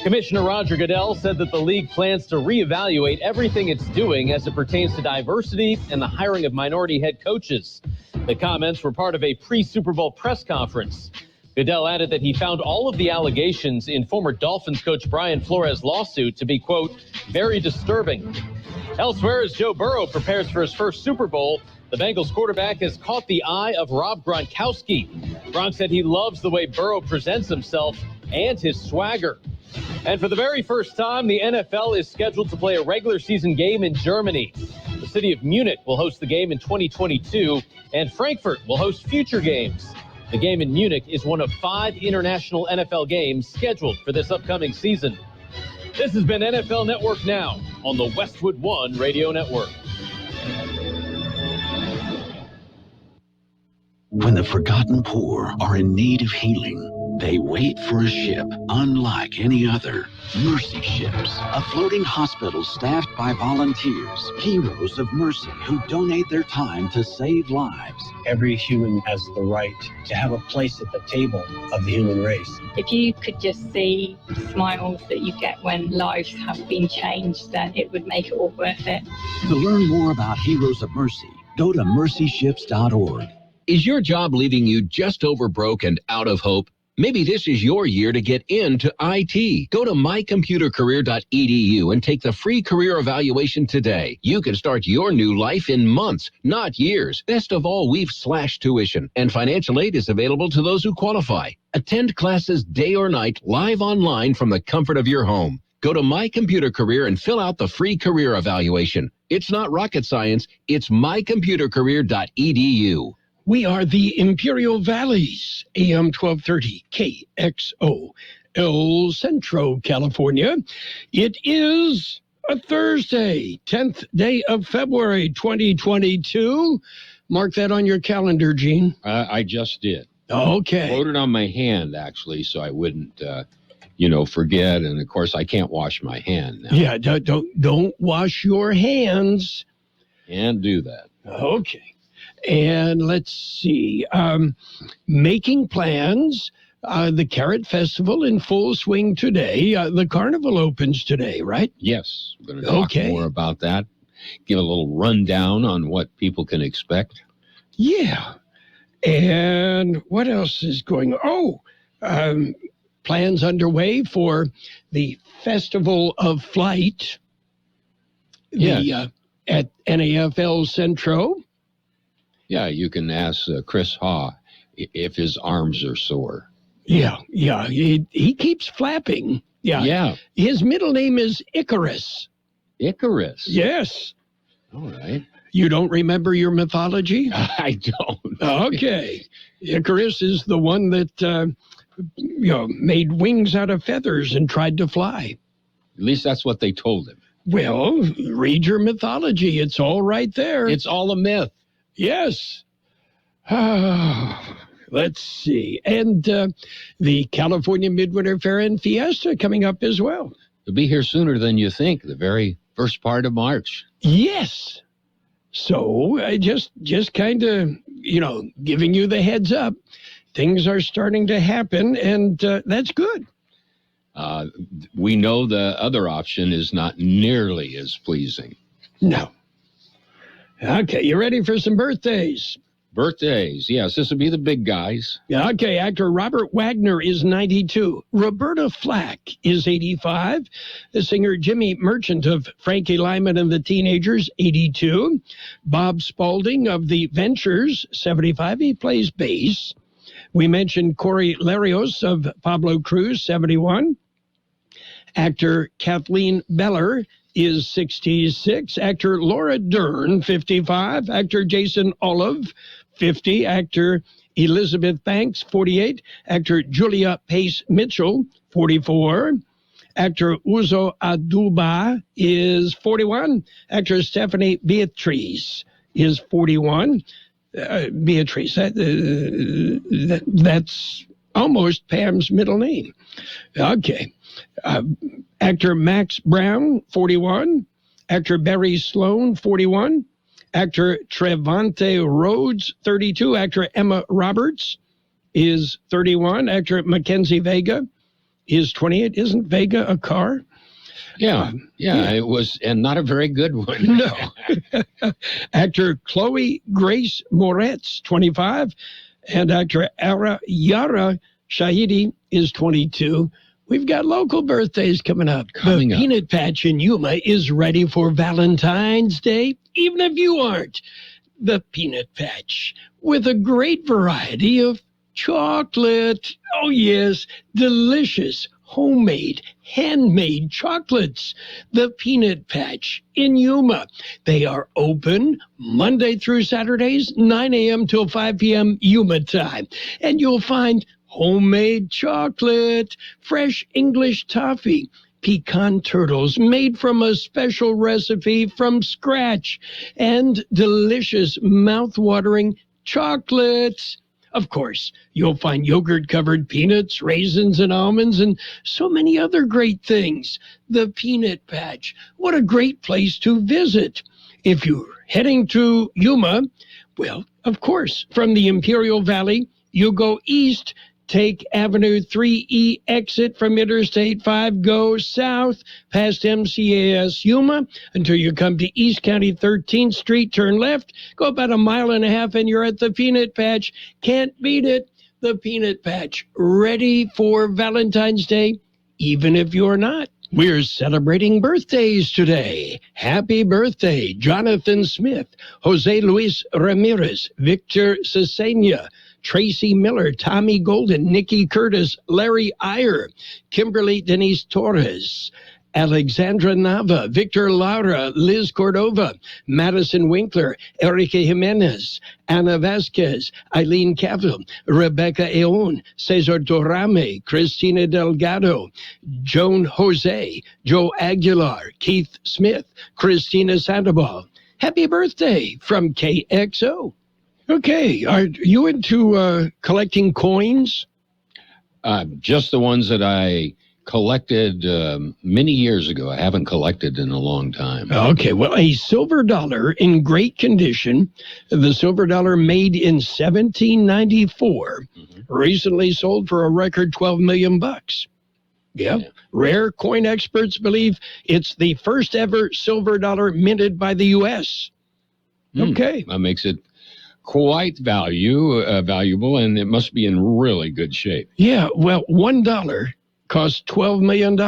Commissioner Roger Goodell said that the league plans to reevaluate everything it's doing as it pertains to diversity and the hiring of minority head coaches. The comments were part of a pre-Super Bowl press conference. Goodell added that he found all of the allegations in former Dolphins coach Brian Flores' lawsuit to be, quote, very disturbing. Elsewhere, as Joe Burrow prepares for his first Super Bowl, the Bengals quarterback has caught the eye of Rob Gronkowski. Gronk said he loves the way Burrow presents himself and his swagger. And for the very first time, the NFL is scheduled to play a regular season game in Germany. The city of Munich will host the game in 2022, and Frankfurt will host future games. The game in Munich is one of 5 international NFL games scheduled for this upcoming season. This has been NFL Network Now on the Westwood One Radio Network. When the forgotten poor are in need of healing, they wait for a ship unlike any other. Mercy Ships, a floating hospital staffed by volunteers, heroes of mercy who donate their time to save lives. Every human has the right to have a place at the table of the human race. If you could just see the smiles that you get when lives have been changed, then it would make it all worth it. To learn more about Heroes of Mercy, go to mercyships.org. Is your job leaving you just over broke and out of hope? Maybe this is your year to get into IT. Go to mycomputercareer.edu and take the free career evaluation today. You can start your new life in months, not years. Best of all, we've slashed tuition, and financial aid is available to those who qualify. Attend classes day or night, live online from the comfort of your home. Go to My Computer Career and fill out the free career evaluation. It's not rocket science. It's mycomputercareer.edu. We are the Imperial Valleys, AM 1230, KXO, El Centro, California. It is a Thursday, 10th day of February, 2022. Mark that on your calendar, Gene. I just did. Okay. Wrote it on my hand, actually, so I wouldn't, forget. And, of course, I can't wash my hand now. Yeah, don't wash your hands. Can't do that. Okay. And let's see, making plans, the Carrot Festival in full swing today. The carnival opens today, right? Yes, we're going to talk more about that, give a little rundown on what people can expect. Yeah, and what else is going on? Plans underway for the Festival of Flight, yes. At NAFL Centro. Yeah, you can ask Chris Haw if his arms are sore. Yeah. He keeps flapping. Yeah. His middle name is Icarus. Icarus? Yes. All right. You don't remember your mythology? I don't. Okay. Icarus is the one that, made wings out of feathers and tried to fly. At least that's what they told him. Well, read your mythology. It's all right there. It's all a myth. Yes. Let's see. And the California Midwinter Fair and Fiesta coming up as well. It'll be here sooner than you think, the very first part of March. Yes. So I just kind of, giving you the heads up. Things are starting to happen, and that's good. We know the other option is not nearly as pleasing. No. Okay, you ready for some birthdays? Birthdays, yes. This will be the big guys. Okay, actor Robert Wagner is 92. Roberta Flack is 85. The singer Jimmy Merchant of Frankie Lyman and the Teenagers, 82. Bob Spaulding of the Ventures, 75. He plays bass. We mentioned Corey Larios of Pablo Cruz, 71. Actor Kathleen Beller is 66. Actor Laura Dern, 55. Actor Jason Olive, 50. Actor Elizabeth Banks, 48. Actor Julia Pace Mitchell, 44. Actor Uzo Aduba is 41. Actor Stephanie Beatrice is 41. Beatrice, that's almost Pam's middle name. Okay. Actor Max Brown, 41. Actor Barry Sloan, 41. Actor Trevante Rhodes, 32. Actor Emma Roberts is 31. Actor Mackenzie Vega is 28. Isn't Vega a car? Yeah, it was, and not a very good one. No. Actor Chloe Grace Moretz, 25, and actor Yara Shahidi is 22. We've got local birthdays coming up. The Peanut Patch in Yuma is ready for Valentine's Day, even if you aren't. The Peanut Patch, with a great variety of chocolate. Oh, yes, delicious, homemade, handmade chocolates. The Peanut Patch in Yuma. They are open Monday through Saturdays, 9 a.m. till 5 p.m. Yuma time. And you'll find homemade chocolate, fresh English toffee, pecan turtles made from a special recipe from scratch, and delicious mouth-watering chocolates. Of course, you'll find yogurt-covered peanuts, raisins, and almonds, and so many other great things. The Peanut Patch. What a great place to visit. If you're heading to Yuma, well, of course, from the Imperial Valley, you go east, take Avenue 3E exit from Interstate 5, go south past MCAS Yuma until you come to East County 13th Street, turn left, go about a mile and a half, and you're at the Peanut Patch. Can't beat it. The Peanut Patch, ready for Valentine's Day, even if you're not. We're celebrating birthdays today. Happy birthday, Jonathan Smith, Jose Luis Ramirez, Victor Cesena, Tracy Miller, Tommy Golden, Nikki Curtis, Larry Iyer, Kimberly Denise Torres, Alexandra Nava, Victor Laura, Liz Cordova, Madison Winkler, Erica Jimenez, Ana Vasquez, Eileen Cavill, Rebecca Eon, Cesar Dorame, Christina Delgado, Joan Jose, Joe Aguilar, Keith Smith, Christina Sandoval. Happy birthday from KXO. Okay, are you into collecting coins? Just the ones that I collected many years ago. I haven't collected in a long time. Okay, well, a silver dollar in great condition, the silver dollar made in 1794, recently sold for a record $12 million. Yeah. Rare coin experts believe it's the first ever silver dollar minted by the U.S. Okay. That makes it quite valuable, and it must be in really good shape. Yeah, well, $1 costs $12 million.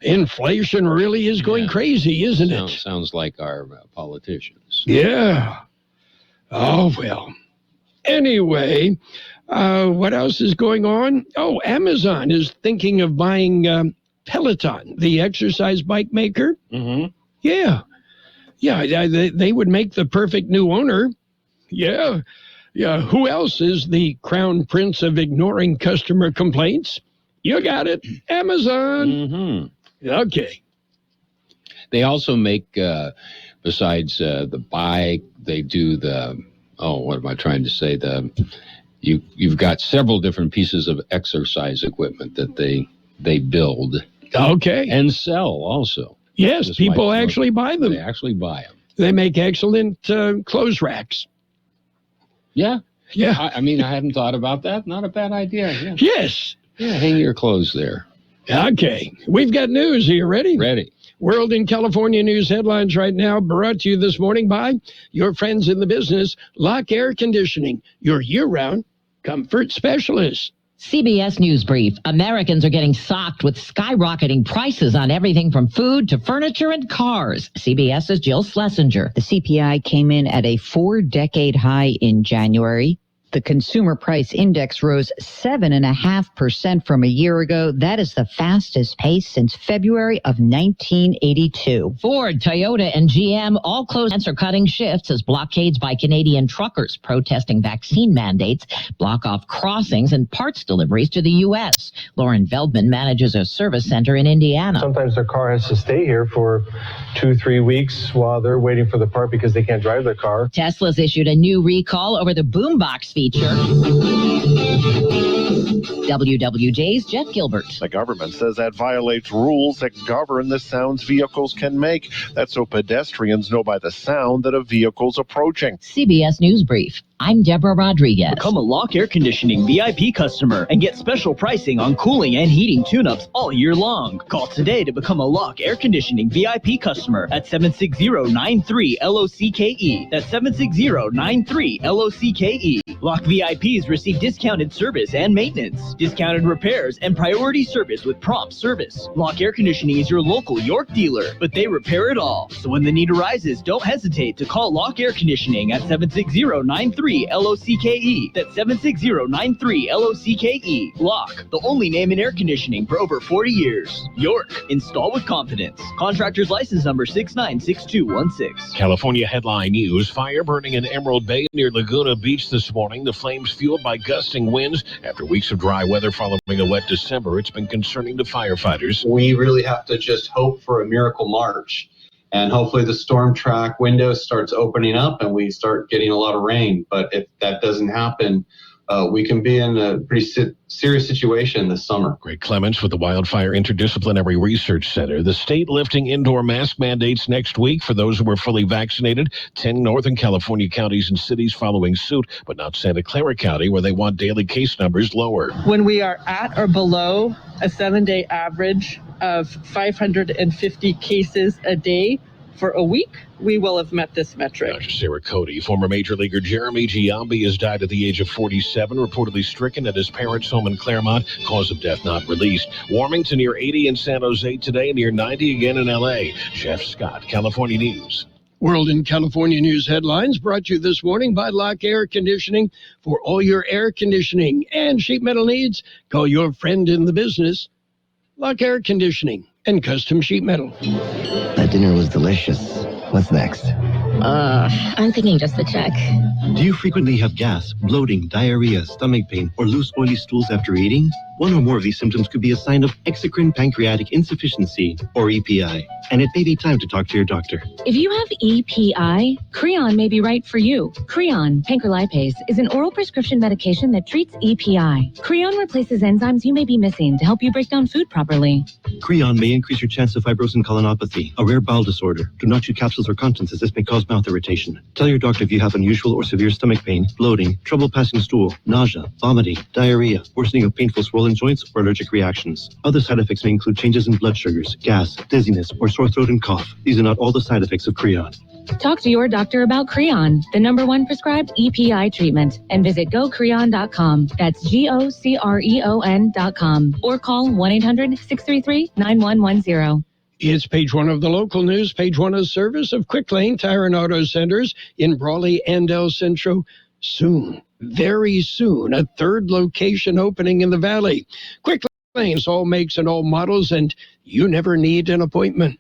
Inflation really is going crazy, isn't it? Sounds like our politicians. Yeah. Oh, well. Anyway, what else is going on? Oh, Amazon is thinking of buying Peloton, the exercise bike maker. Yeah. Yeah, they would make the perfect new owner. Yeah. Who else is the crown prince of ignoring customer complaints? You got it. Amazon. Okay. They also make, besides the bike, they do what am I trying to say? You've got several different pieces of exercise equipment that they build. Okay. And sell also. Yes, people actually buy them. They actually buy them. They make excellent clothes racks. Yeah. I mean, I hadn't thought about that. Not a bad idea. Yeah. Yes. Yeah, hang your clothes there. Okay. We've got news. Are you ready? Ready. World and California news headlines right now, brought to you this morning by your friends in the business, Lock Air Conditioning, your year-round comfort specialist. CBS News Brief. Americans are getting socked with skyrocketing prices on everything from food to furniture and cars. CBS's Jill Schlesinger. The CPI came in at a 4-decade high in January. The consumer price index rose 7.5% from a year ago. That is the fastest pace since February of 1982. Ford, Toyota, and GM all closed or cutting shifts as blockades by Canadian truckers protesting vaccine mandates block off crossings and parts deliveries to the U.S. Lauren Veldman manages a service center in Indiana. Sometimes their car has to stay here for 2-3 weeks while they're waiting for the part because they can't drive their car. Tesla's issued a new recall over the boombox feature. WWJ's Jeff Gilbert. The government says that violates rules that govern the sounds vehicles can make. That's so pedestrians know by the sound that a vehicle's approaching. CBS News Brief. I'm Deborah Rodriguez. Become a Lock Air Conditioning VIP customer and get special pricing on cooling and heating tune-ups all year long. Call today to become a Lock Air Conditioning VIP customer at 760-93-LOCKE. That's 760-93-LOCKE. Lock VIPs receive discounted service and maintenance, discounted repairs, and priority service with prompt service. Lock Air Conditioning is your local York dealer, but they repair it all. So when the need arises, don't hesitate to call Lock Air Conditioning at 760-93-LOCKE. That's 760-93-LOCKE. Lock, the only name in air conditioning for over 40 years. York, install with confidence. Contractor's license number 696216. California headline news: fire burning in Emerald Bay near Laguna Beach this morning. The flames fueled by gusting winds. After weeks of dry weather following a wet December, it's been concerning to firefighters. We really have to just hope for a miracle March. And hopefully the storm track window starts opening up and we start getting a lot of rain. But if that doesn't happen, we can be in a pretty serious situation this summer. Greg Clements with the Wildfire Interdisciplinary Research Center. The state lifting indoor mask mandates next week for those who are fully vaccinated. 10 Northern California counties and cities following suit, but not Santa Clara County, where they want daily case numbers lower. When we are at or below a 7-day average of 550 cases a day for a week, we will have met this metric. Dr. Sarah Cody, former Major Leaguer Jeremy Giambi has died at the age of 47, reportedly stricken at his parents' home in Claremont. Cause of death not released. Warming to near 80 in San Jose today, near 90 again in L.A. Jeff Scott, California News. World and California News headlines brought to you this morning by Lock Air Conditioning. For all your air conditioning and sheet metal needs, call your friend in the business, Lock Air Conditioning and Custom Sheet Metal. That dinner was delicious. What's next? I'm thinking just the check. Do you frequently have gas, bloating, diarrhea, stomach pain, or loose oily stools after eating? One or more of these symptoms could be a sign of exocrine pancreatic insufficiency, or EPI, and it may be time to talk to your doctor. If you have EPI, Creon may be right for you. Creon, pancrelipase, is an oral prescription medication that treats EPI. Creon replaces enzymes you may be missing to help you break down food properly. Creon may increase your chance of fibrosing colonopathy, a rare bowel disorder. Do not chew capsules or contents, as this may cause mouth irritation. Tell your doctor if you have unusual or severe stomach pain, bloating, trouble passing stool, nausea, vomiting, diarrhea, worsening of painful swollen joints, or allergic reactions. Other side effects may include changes in blood sugars, gas, dizziness, or sore throat and cough. These are not all the side effects of Creon. Talk to your doctor about Creon, the #1 prescribed EPI treatment, and visit gocreon.com. That's GOCREON.com. Or call 1-800-633-9110. It's page one of the local news, page one of service of Quick Lane Tire and Auto Centers in Brawley and El Centro. Soon, very soon, a third location opening in the Valley. Quick Lanes, all makes and all models, and you never need an appointment.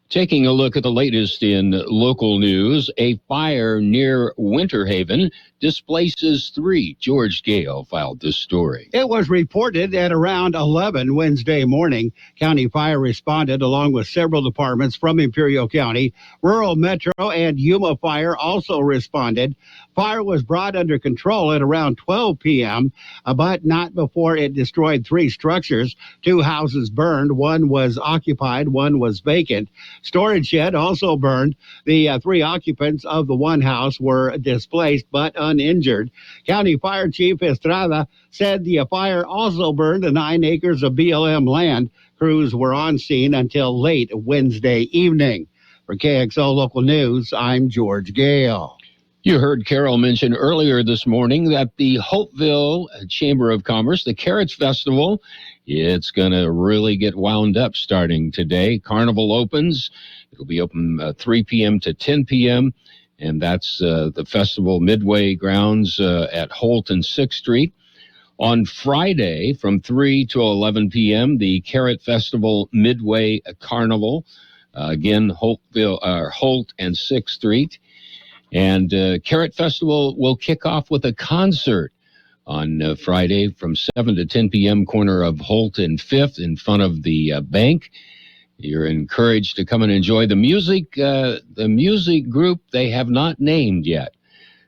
Taking a look at the latest in local news, a fire near Winter Haven displaces 3. George Gale filed this story. It was reported at around 11 Wednesday morning. County Fire responded along with several departments from Imperial County. Rural Metro and Yuma Fire also responded. Fire was brought under control at around 12 p.m., but not before it destroyed 3 structures. 2 houses burned. One was occupied, one was vacant. Storage shed also burned. The 3 occupants of the one house were displaced but uninjured. County Fire Chief Estrada said the fire also burned 9 acres of BLM land. Crews were on scene until late Wednesday evening. For KXO Local News, I'm George Gale. You heard Carroll mention earlier this morning that the Hopeville Chamber of Commerce, the Carrots Festival, it's going to really get wound up starting today. Carnival opens. It'll be open 3 p.m. to 10 p.m., and that's the festival Midway grounds at Holt and 6th Street. On Friday, from 3 to 11 p.m., the Carrot Festival Midway Carnival, again, Holt and 6th Street. And Carrot Festival will kick off with a concert on Friday from 7 to 10 p.m., corner of Holt and 5th in front of the bank. You're encouraged to come and enjoy the music. The music group they have not named yet.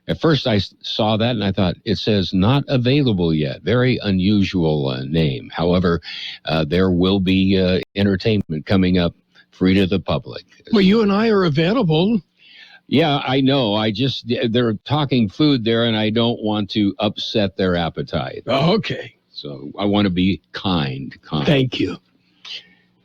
At first I saw that and I thought, it says not available yet. Very unusual name. However, there will be entertainment coming up free to the public. Well, you and I are available. Yeah, I know. They're talking food there, and I don't want to upset their appetite. Okay. So I want to be kind. Thank you.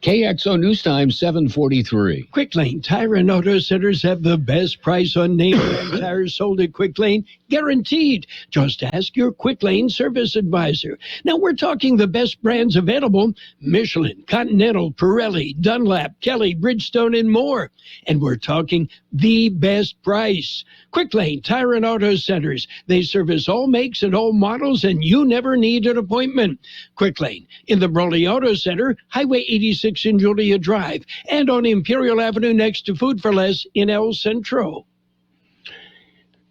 KXO News Time, 7:43. Quick Lane Tire and Auto Centers have the best price on name brand tires sold at Quick Lane, guaranteed. Just ask your Quick Lane service advisor. Now we're talking the best brands available: Michelin, Continental, Pirelli, Dunlap, Kelly, Bridgestone, and more. And we're talking the best price. Quick Lane Tire and Auto Centers. They service all makes and all models, and you never need an appointment. Quick Lane in the Brawley Auto Center, Highway 86 in Julia Drive, and on Imperial Avenue next to Food for Less in El Centro.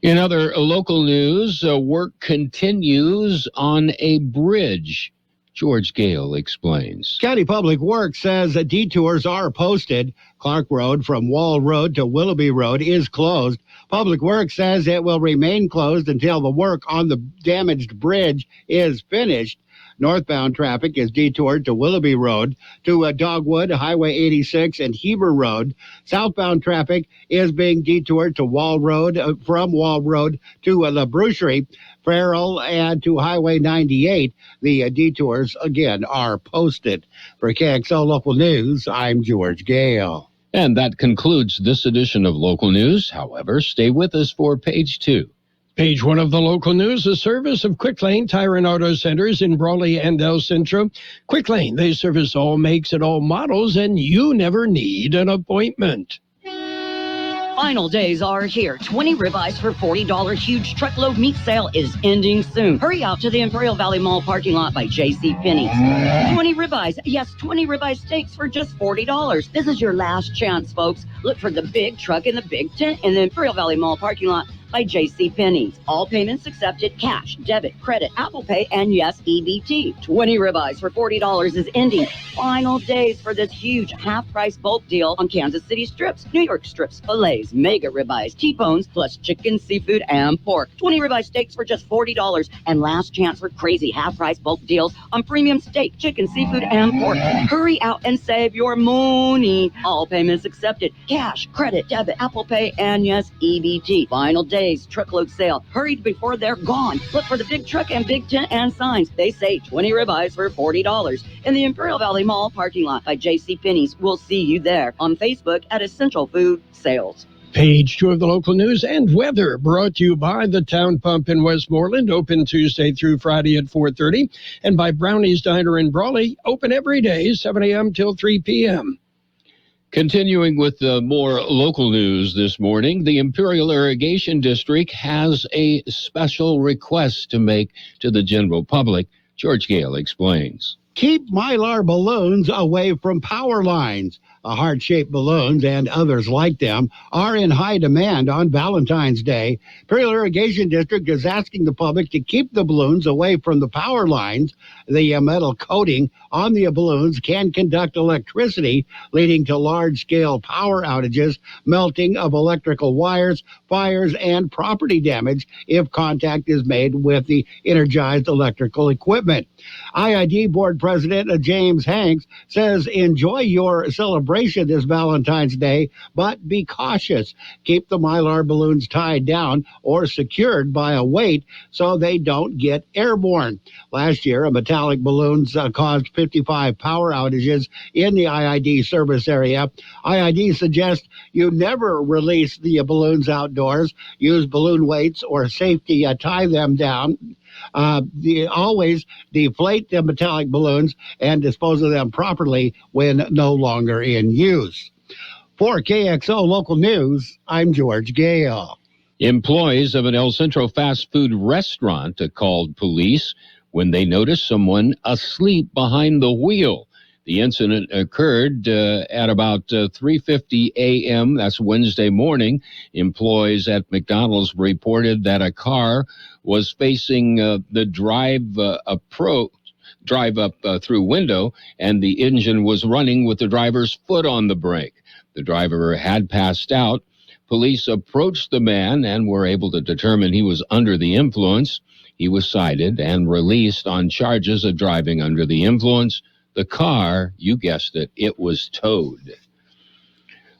In other local news, work continues on a bridge. George Gale explains. County Public Works says that detours are posted. Clark Road from Wall Road to Willoughby Road is closed. Public Works says it will remain closed until the work on the damaged bridge is finished. Northbound traffic is detoured to Willoughby Road, to Dogwood, Highway 86, and Heber Road. Southbound traffic is being detoured to Wall Road, from Wall Road to La Brucherie, Carroll, and to Highway 98. The detours, again, are posted. For KXO Local News, I'm George Gale. And that concludes this edition of Local News. However, stay with us for Page 2. Page 1 of the local news, a service of Quick Lane Tire and Auto Centers in Brawley and El Centro. Quick Lane, they service all makes and all models, and you never need an appointment. Final days are here. 20 ribeyes for $40. Huge truckload meat sale is ending soon. Hurry out to the Imperial Valley Mall parking lot by J.C. Penney's. 20 ribeyes. Yes, 20 ribeye steaks for just $40. This is your last chance, folks. Look for the big truck in the big tent in the Imperial Valley Mall parking lot by J.C. Penney's. All payments accepted: cash, debit, credit, Apple Pay, and yes, EBT. 20 ribeyes for $40 is ending. Final days for this huge half-price bulk deal on Kansas City strips, New York strips, fillets, mega ribeyes, T-bones, plus chicken, seafood, and pork. 20 ribeye steaks for just $40. And last chance for crazy half-price bulk deals on premium steak, chicken, seafood, and pork. Hurry out and save your money. All payments accepted: cash, credit, debit, Apple Pay, and yes, EBT. Final days. Truckload sale. Hurried before they're gone. Look for the big truck and big tent and signs. They say 20 ribeyes for $40 in the Imperial Valley Mall parking lot by J.C. Penney's. We'll see you there. On Facebook at Essential Food Sales. Page 2 of the local news and weather, brought to you by the Town Pump in Westmoreland, open Tuesday through Friday at 4:30, and by Brownie's Diner in Brawley, open every day, 7 a.m. till 3 p.m. Continuing with more local news this morning, the Imperial Irrigation District has a special request to make to the general public. George Gale explains. Keep Mylar balloons away from power lines. Heart-shaped balloons and others like them are in high demand on Valentine's Day. Imperial Irrigation District is asking the public to keep the balloons away from the power lines. The metal coating on the balloons can conduct electricity, leading to large-scale power outages, melting of electrical wires, fires, and property damage if contact is made with the energized electrical equipment. IID Board President James Hanks says, enjoy your celebration this Valentine's Day, but be cautious. Keep the Mylar balloons tied down or secured by a weight so they don't get airborne. Last year, metallic balloons caused 55 power outages in the IID service area. IID suggests you never release the balloons outdoors. Use balloon weights or safety, tie them down. Always deflate the metallic balloons and dispose of them properly when no longer in use. For KXO Local News, I'm George Gale. Employees of an El Centro fast food restaurant called police when they noticed someone asleep behind the wheel. The incident occurred at about 3:50 a.m. That's Wednesday morning. Employees at McDonald's reported that a car was facing the drive up through window, and the engine was running with the driver's foot on the brake. The driver had passed out. Police approached the man and were able to determine he was under the influence. He was cited and released on charges of driving under the influence. The car, you guessed it, it was towed.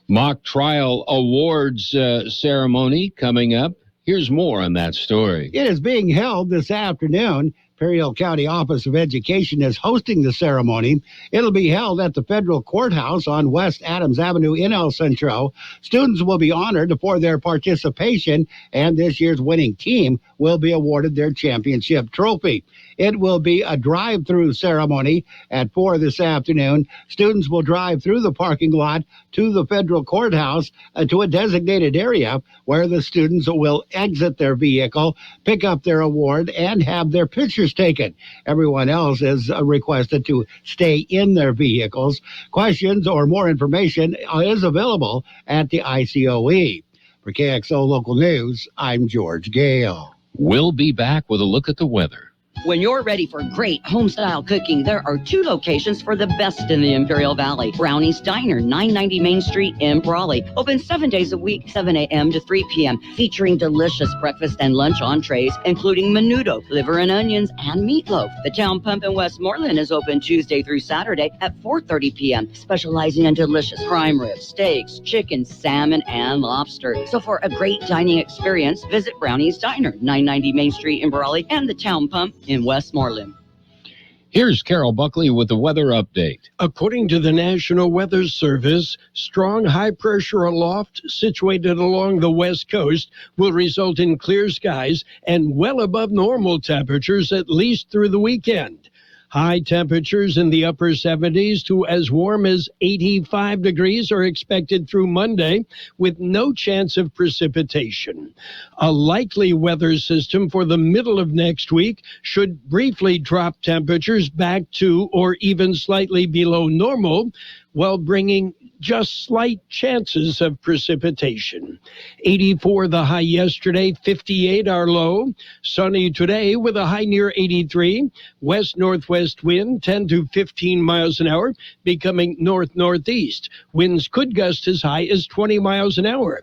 Mock trial awards ceremony coming up. Here's more on that story. It is being held this afternoon. Imperial County Office of Education is hosting the ceremony. It'll be held at the federal courthouse on West Adams Avenue in El Centro. Students will be honored for their participation, and this year's winning team will be awarded their championship trophy. It will be a drive-through ceremony at 4 this afternoon. Students will drive through the parking lot to the federal courthouse to a designated area where the students will exit their vehicle, pick up their award, and have their pictures taken. Everyone else is requested to stay in their vehicles. Questions or more information is available at the ICOE. For KXO Local News, I'm George Gale. We'll be back with a look at the weather. When you're ready for great home-style cooking, there are 2 locations for the best in the Imperial Valley. Brownie's Diner, 990 Main Street in Brawley. Open 7 days a week, 7 a.m. to 3 p.m., featuring delicious breakfast and lunch entrees, including menudo, liver and onions, and meatloaf. The Town Pump in Westmoreland is open Tuesday through Saturday at 4:30 p.m., specializing in delicious prime ribs, steaks, chicken, salmon, and lobster. So for a great dining experience, visit Brownie's Diner, 990 Main Street in Brawley, and the Town Pump in Westmoreland. Here's Carroll Buckley with the weather update. According to the National Weather Service, strong high pressure aloft situated along the west coast will result in clear skies and well above normal temperatures at least through the weekend. High temperatures in the upper 70s to as warm as 85 degrees are expected through Monday, with no chance of precipitation. A likely weather system for the middle of next week should briefly drop temperatures back to or even slightly below normal, while bringing just slight chances of precipitation. 84 the high yesterday, 58 our low. Sunny today with a high near 83. West-northwest wind 10 to 15 miles an hour, becoming north-northeast. Winds could gust as high as 20 miles an hour.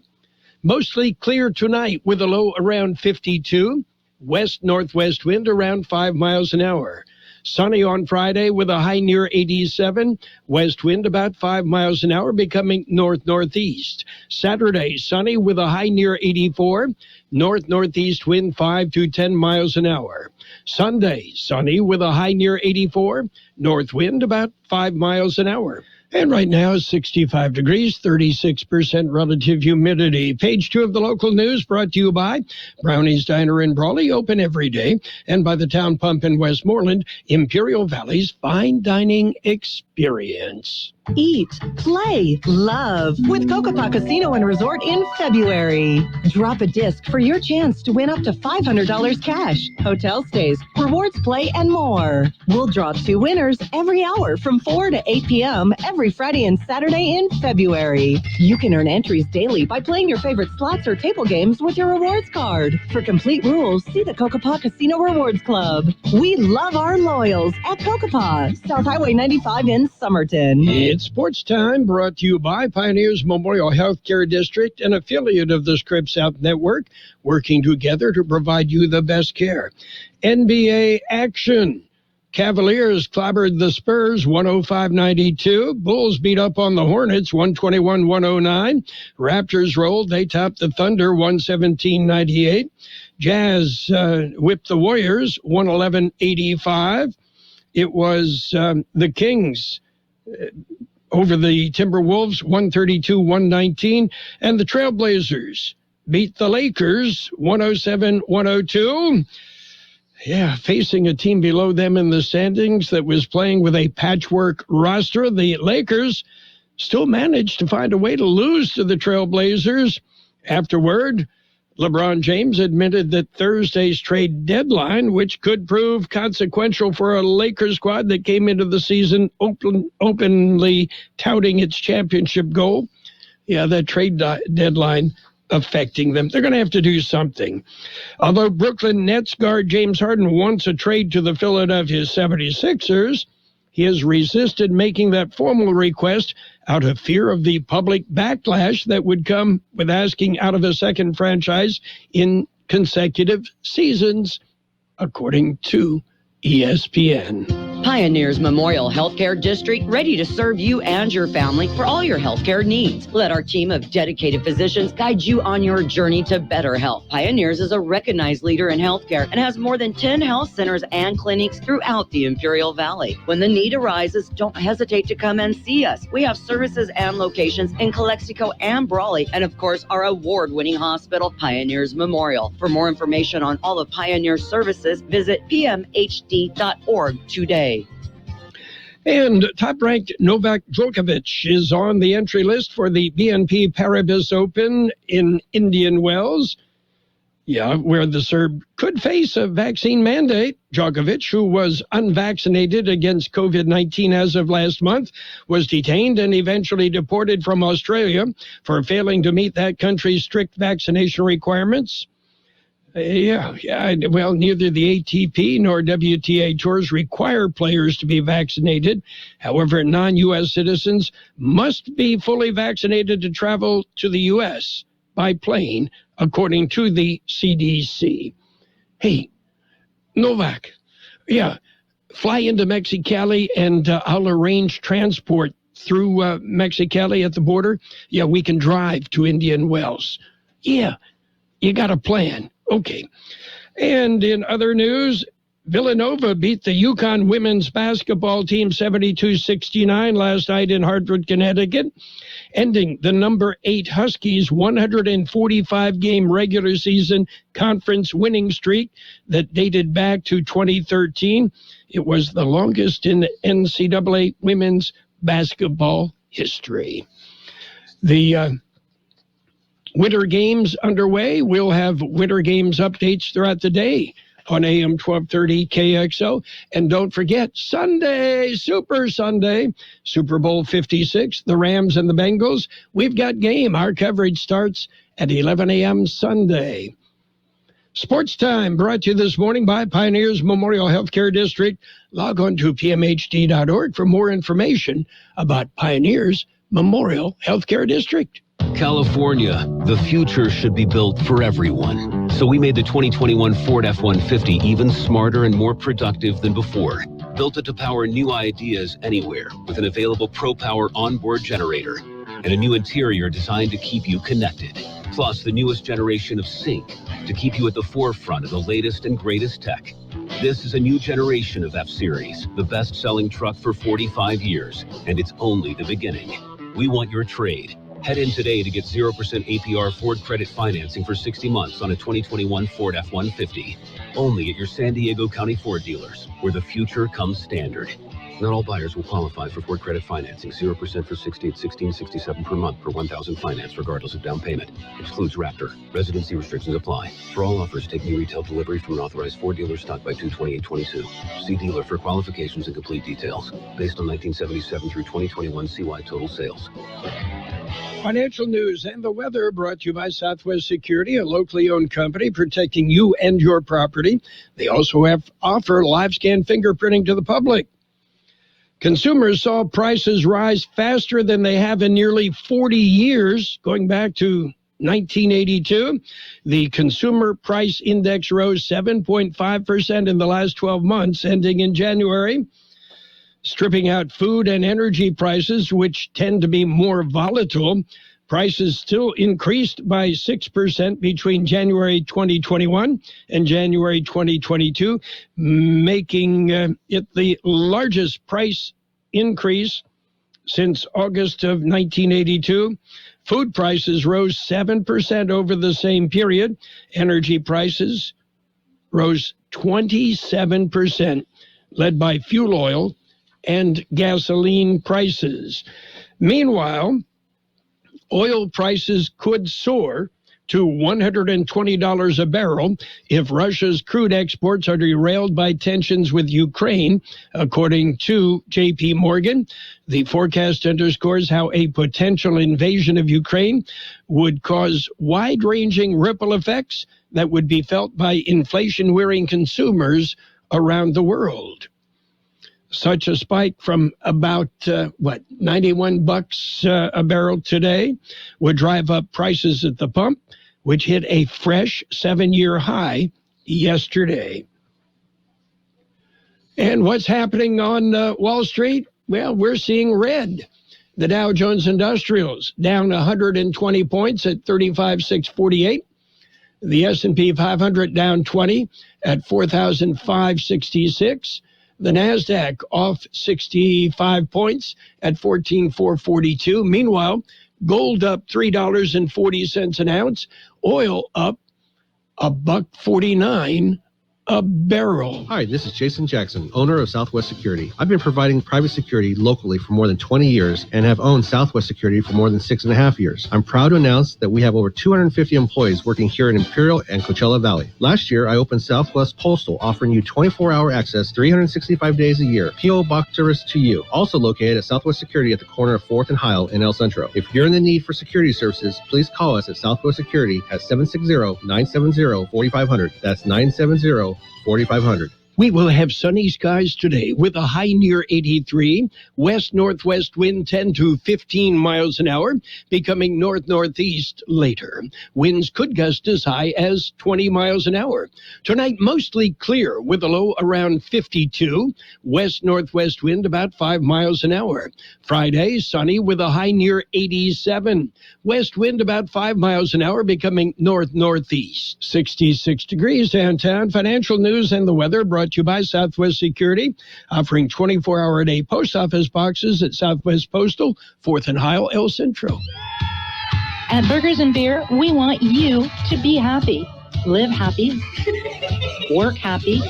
Mostly clear tonight with a low around 52. West-northwest wind around 5 miles an hour. Sunny on Friday with a high near 87. West wind about 5 miles an hour, becoming north-northeast. Saturday, sunny with a high near 84. North-northeast wind 5 to 10 miles an hour. Sunday, sunny with a high near 84. North wind about 5 miles an hour. And right now, 65 degrees, 36% relative humidity. Page 2 of the local news brought to you by Brownie's Diner in Brawley, open every day, and by the Town Pump in Westmoreland, Imperial Valley's fine dining experience. Eat, play, love with Kokopah Casino and Resort in February. Drop a disc for your chance to win up to $500 cash, hotel stays, rewards play, and more. We'll draw 2 winners every hour from 4 to 8 p.m. every Friday and Saturday in February. You can earn entries daily by playing your favorite slots or table games with your rewards card. For complete rules, see the Kokopah Casino Rewards Club. We love our loyals at Kokopah, South Highway 95 in Somerton. It's sports time, brought to you by Pioneers Memorial Healthcare District, an affiliate of the Scripps South Network, working together to provide you the best care. NBA action. Cavaliers clobbered the Spurs 105-92. Bulls beat up on the Hornets 121-109. Raptors rolled. They topped the Thunder 117-98. Jazz whipped the Warriors 111-85. It was the Kings over the Timberwolves 132-119. And the Trailblazers beat the Lakers 107-102. Yeah, facing a team below them in the standings that was playing with a patchwork roster. The Lakers still managed to find a way to lose to the Trailblazers. Afterward, LeBron James admitted that Thursday's trade deadline, which could prove consequential for a Lakers squad that came into the season openly touting its championship goal, that trade deadline affecting them. They're going to have to do something. Although Brooklyn Nets guard James Harden wants a trade to the Philadelphia 76ers, he has resisted making that formal request out of fear of the public backlash that would come with asking out of a second franchise in consecutive seasons, according to ESPN. Pioneers Memorial Healthcare District, ready to serve you and your family for all your healthcare needs. Let our team of dedicated physicians guide you on your journey to better health. Pioneers is a recognized leader in healthcare and has more than 10 health centers and clinics throughout the Imperial Valley. When the need arises, don't hesitate to come and see us. We have services and locations in Calexico and Brawley, and of course, our award-winning hospital, Pioneers Memorial. For more information on all of Pioneer's services, visit pmhd.org today. And top-ranked Novak Djokovic is on the entry list for the BNP Paribas Open in Indian Wells. Yeah, where the Serb could face a vaccine mandate. Djokovic, who was unvaccinated against COVID-19 as of last month, was detained and eventually deported from Australia for failing to meet that country's strict vaccination requirements. Well, neither the ATP nor WTA tours require players to be vaccinated. However, non-U.S. citizens must be fully vaccinated to travel to the U.S. by plane, according to the CDC. Hey, Novak, fly into Mexicali and I'll arrange transport through Mexicali at the border. Yeah, we can drive to Indian Wells. Yeah, you got a plan. Okay. And in other news, Villanova beat the UConn women's basketball team 72-69 last night in Hartford, Connecticut, ending the number 8 Huskies' 145-game regular season conference winning streak that dated back to 2013. It was the longest in NCAA women's basketball history. The Winter Games underway. We'll have Winter Games updates throughout the day on AM 1230 KXO. And don't forget, Sunday, Super Sunday, Super Bowl 56, the Rams and the Bengals. We've got game. Our coverage starts at 11 a.m. Sunday. Sports Time brought to you this morning by Pioneers Memorial Healthcare District. Log on to pmhd.org for more information about Pioneers Memorial Healthcare District. California, the future should be built for everyone. So we made the 2021 Ford F-150 even smarter and more productive than before. Built it to power new ideas anywhere with an available ProPower onboard generator and a new interior designed to keep you connected. Plus the newest generation of Sync to keep you at the forefront of the latest and greatest tech. This is a new generation of F-Series, the best-selling truck for 45 years, and it's only the beginning. We want your trade. Head in today to get 0% APR Ford credit financing for 60 months on a 2021 Ford F-150. Only at your San Diego County Ford dealers, where the future comes standard. Not all buyers will qualify for Ford credit financing. 0% for 60 at $1,667 per month per $1,000 finance, regardless of down payment. Excludes Raptor. Residency restrictions apply. For all offers, take new retail delivery from an authorized Ford dealer stock by 2/28/22. See dealer for qualifications and complete details. Based on 1977 through 2021 CY total sales. Financial news and the weather brought to you by Southwest Security, a locally owned company protecting you and your property. They also offer live scan fingerprinting to the public. Consumers saw prices rise faster than they have in nearly 40 years, going back to 1982. The Consumer Price Index rose 7.5% in the last 12 months, ending in January. Stripping out food and energy prices, which tend to be more volatile, prices still increased by 6% between January 2021 and January 2022, making it the largest price increase since August of 1982. Food prices rose 7% over the same period. Energy prices rose 27%, led by fuel oil and gasoline prices. Meanwhile, oil prices could soar to $120 a barrel if Russia's crude exports are derailed by tensions with Ukraine, according to J.P. Morgan. The forecast underscores how a potential invasion of Ukraine would cause wide-ranging ripple effects that would be felt by inflation-weary consumers around the world. Such a spike from about, $91 a barrel today would drive up prices at the pump, which hit a fresh 7-year high yesterday. And what's happening on Wall Street? Well, we're seeing red. The Dow Jones Industrials down 120 points at 35,648. The S&P 500 down 20 at 4,566. The NASDAQ off 65 points at 14,442. Meanwhile, gold up $3.40 an ounce. Oil up $1.49 a barrel. Hi, this is Jason Jackson, owner of Southwest Security. I've been providing private security locally for more than 20 years and have owned Southwest Security for more than 6.5 years. I'm proud to announce that we have over 250 employees working here in Imperial and Coachella Valley. Last year, I opened Southwest Postal, offering you 24-hour access 365 days a year. P.O. Box service to you. Also located at Southwest Security at the corner of 4th and Heil in El Centro. If you're in the need for security services, please call us at Southwest Security at 760-970-4500. That's 970-4500. We will have sunny skies today with a high near 83, west-northwest wind 10 to 15 miles an hour, becoming north-northeast later. Winds could gust as high as 20 miles an hour. Tonight, mostly clear with a low around 52, west-northwest wind about 5 miles an hour. Friday, sunny with a high near 87, west wind about 5 miles an hour, becoming north-northeast. 66 degrees downtown. Financial news and the weather brought to you by Southwest Security, offering 24-hour-a-day post office boxes at Southwest Postal, 4th and Heil, El Centro. At Burgers and Beer, we want you to be happy, live happy, work happy.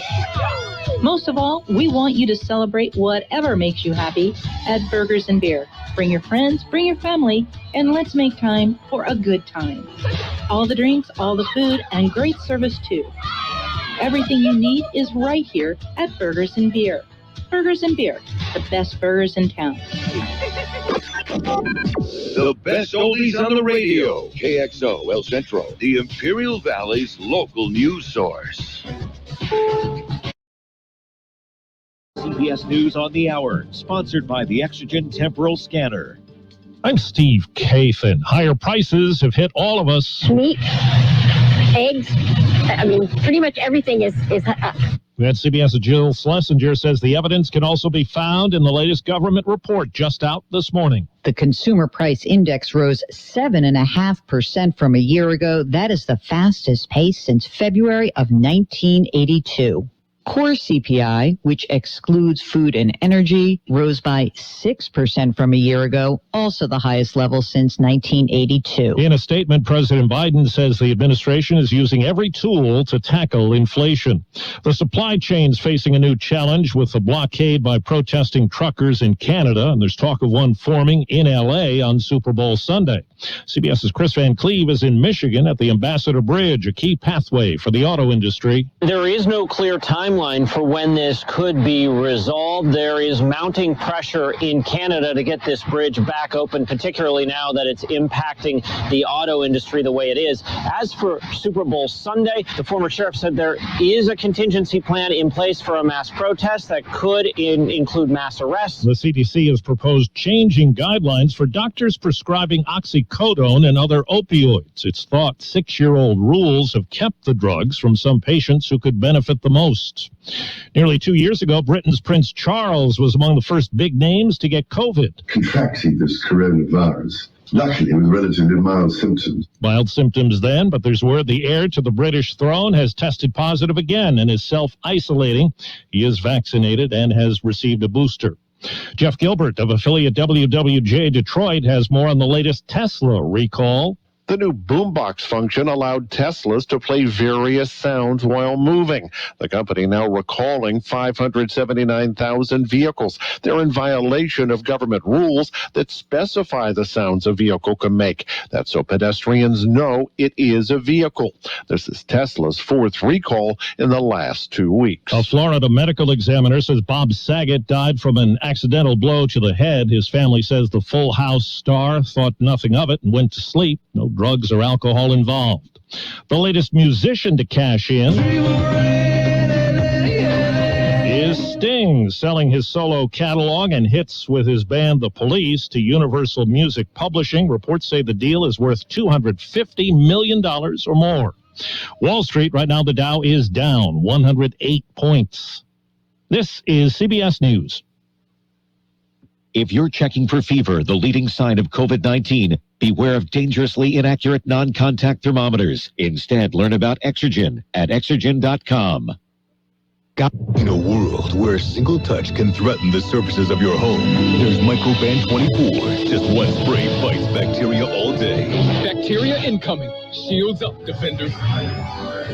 Most of all, we want you to celebrate whatever makes you happy at Burgers and Beer. Bring your friends, bring your family, and let's make time for a good time. All the drinks, all the food, and great service too. Everything you need is right here at Burgers and Beer. Burgers and Beer, the best burgers in town. The best oldies on the radio. KXO El Centro, the Imperial Valley's local news source. CBS News on the Hour, sponsored by the Exogen Temporal Scanner. I'm Steve Kathan. Higher prices have hit all of us. Meat, eggs, I mean, pretty much everything is up. That CBS's Jill Schlesinger says the evidence can also be found in the latest government report just out this morning. The consumer price index rose 7.5% from a year ago. That is the fastest pace since February of 1982. Core CPI, which excludes food and energy, rose by 6% from a year ago, also the highest level since 1982. In a statement, President Biden says the administration is using every tool to tackle inflation. The supply chain's facing a new challenge with the blockade by protesting truckers in Canada, and there's talk of one forming in L.A. on Super Bowl Sunday. CBS's Chris Van Cleve is in Michigan at the Ambassador Bridge, a key pathway for the auto industry. There is no clear timeline for when this could be resolved. There is mounting pressure in Canada to get this bridge back open, particularly now that it's impacting the auto industry the way it is. As for Super Bowl Sunday, the former sheriff said there is a contingency plan in place for a mass protest that could include mass arrests. The CDC has proposed changing guidelines for doctors prescribing oxycodone and other opioids. It's thought 6-year-old rules have kept the drugs from some patients who could benefit the most. Nearly 2 years ago, Britain's Prince Charles was among the first big names to get COVID. Contracting this coronavirus, luckily with relatively mild symptoms. Mild symptoms then, but there's word the heir to the British throne has tested positive again and is self-isolating. He is vaccinated and has received a booster. Jeff Gilbert of affiliate WWJ Detroit has more on the latest Tesla recall. The new boombox function allowed Teslas to play various sounds while moving. The company now recalling 579,000 vehicles. They're in violation of government rules that specify the sounds a vehicle can make. That's so pedestrians know it is a vehicle. This is Tesla's fourth recall in the last 2 weeks. A Florida medical examiner says Bob Saget died from an accidental blow to the head. His family says the Full House star thought nothing of it and went to sleep. No drugs or alcohol involved. The latest musician to cash in is Sting, selling his solo catalog and hits with his band The Police to Universal Music Publishing. Reports say the deal is worth $250 million or more. Wall Street, right now the Dow is down 108 points. This is CBS News. If you're checking for fever, the leading sign of COVID-19, beware of dangerously inaccurate non-contact thermometers. Instead, learn about Exergen at Exergen.com. In a world where a single touch can threaten the surfaces of your home, there's Microban 24. Just one spray fights bacteria all day. Bacteria incoming. Shields up, defenders.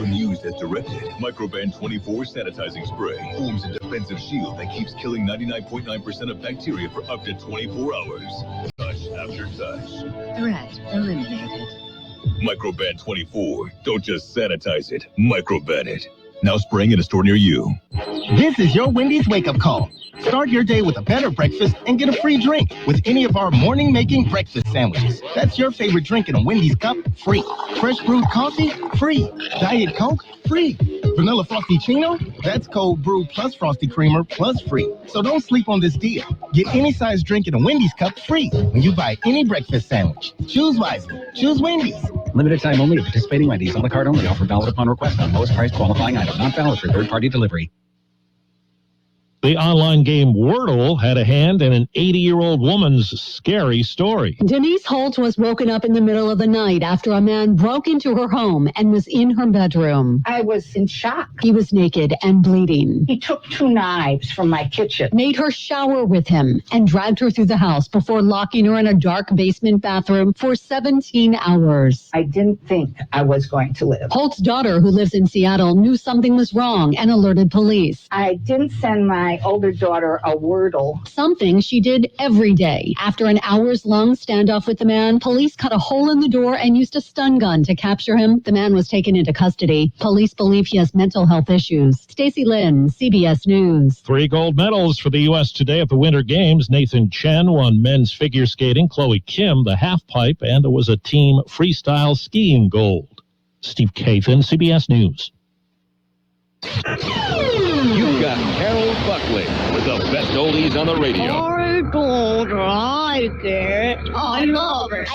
When used as directed, Microban 24 sanitizing spray forms a defensive shield that keeps killing 99.9% of bacteria for up to 24 hours. Touch after touch. Threat eliminated. Microban 24. Don't just sanitize it, Microban it. Now spraying in a store near you. This is your Wendy's wake-up call. Start your day with a better breakfast and get a free drink with any of our morning-making breakfast sandwiches. That's your favorite drink in a Wendy's cup, free. Fresh brewed coffee, free. Diet Coke, free. Vanilla Frosty-Chino, that's cold brew plus Frosty Creamer plus free. So don't sleep on this deal. Get any size drink in a Wendy's cup free when you buy any breakfast sandwich. Choose wisely. Choose Wendy's. Limited time only at participating Wendy's. On the card only. Offer valid upon request on lowest price qualifying item. Not valid for third-party delivery. The online game Wordle had a hand in an 80-year-old woman's scary story. Denise Holt was woken up in the middle of the night after a man broke into her home and was in her bedroom. I was in shock. He was naked and bleeding. He took 2 knives from my kitchen, made her shower with him, and dragged her through the house before locking her in a dark basement bathroom for 17 hours. I didn't think I was going to live. Holt's daughter, who lives in Seattle, knew something was wrong and alerted police. I didn't send my older daughter a Wordle. Something she did every day. After an hours-long standoff with the man, police cut a hole in the door and used a stun gun to capture him. The man was taken into custody. Police believe he has mental health issues. Stacey Lynn, CBS News. 3 gold medals for the U.S. today at the Winter Games. Nathan Chen won men's figure skating, Chloe Kim the halfpipe, and there was a team freestyle skiing gold. Steve Kathan, CBS News. You've got Carroll Buckley with the best oldies on the radio. I don't like it. I love it.